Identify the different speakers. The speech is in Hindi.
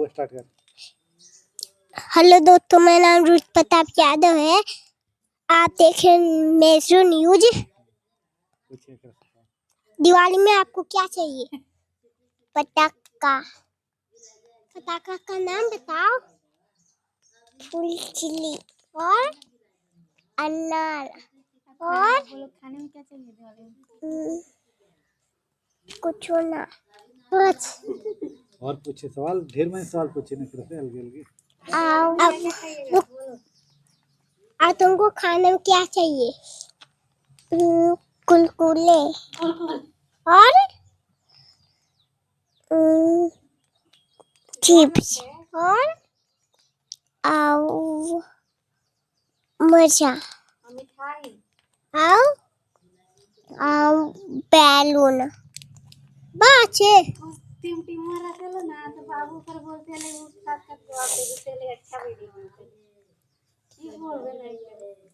Speaker 1: स्टार्ट कर।
Speaker 2: हेलो दोस्तों, मेरा नाम रुच प्रताप यादव है। आप देख रहे हैं मेट्रो न्यूज। दिवाली में आपको क्या चाहिए? पटाखा। पटाखा का नाम बताओ। फुलझड़ी और अनार। और
Speaker 3: खाने में क्या चाहिए दिवाली में?
Speaker 2: कुछ ना, बस।
Speaker 1: और पूछे सवाल, ढेर में सवाल पूछे ना, फिर से अलग अलग।
Speaker 2: अब तुमको खाने में क्या चाहिए? कुलकुले और चिप्स और मजा
Speaker 3: मिठाई
Speaker 2: बैलून बाचे।
Speaker 3: टीम में रखेलो ना तो बाबू पर बोलते हैं उस बात का जवाब दे देते हैं। अच्छा वीडियो बनते हैं। ठीक बोल रहे हैं।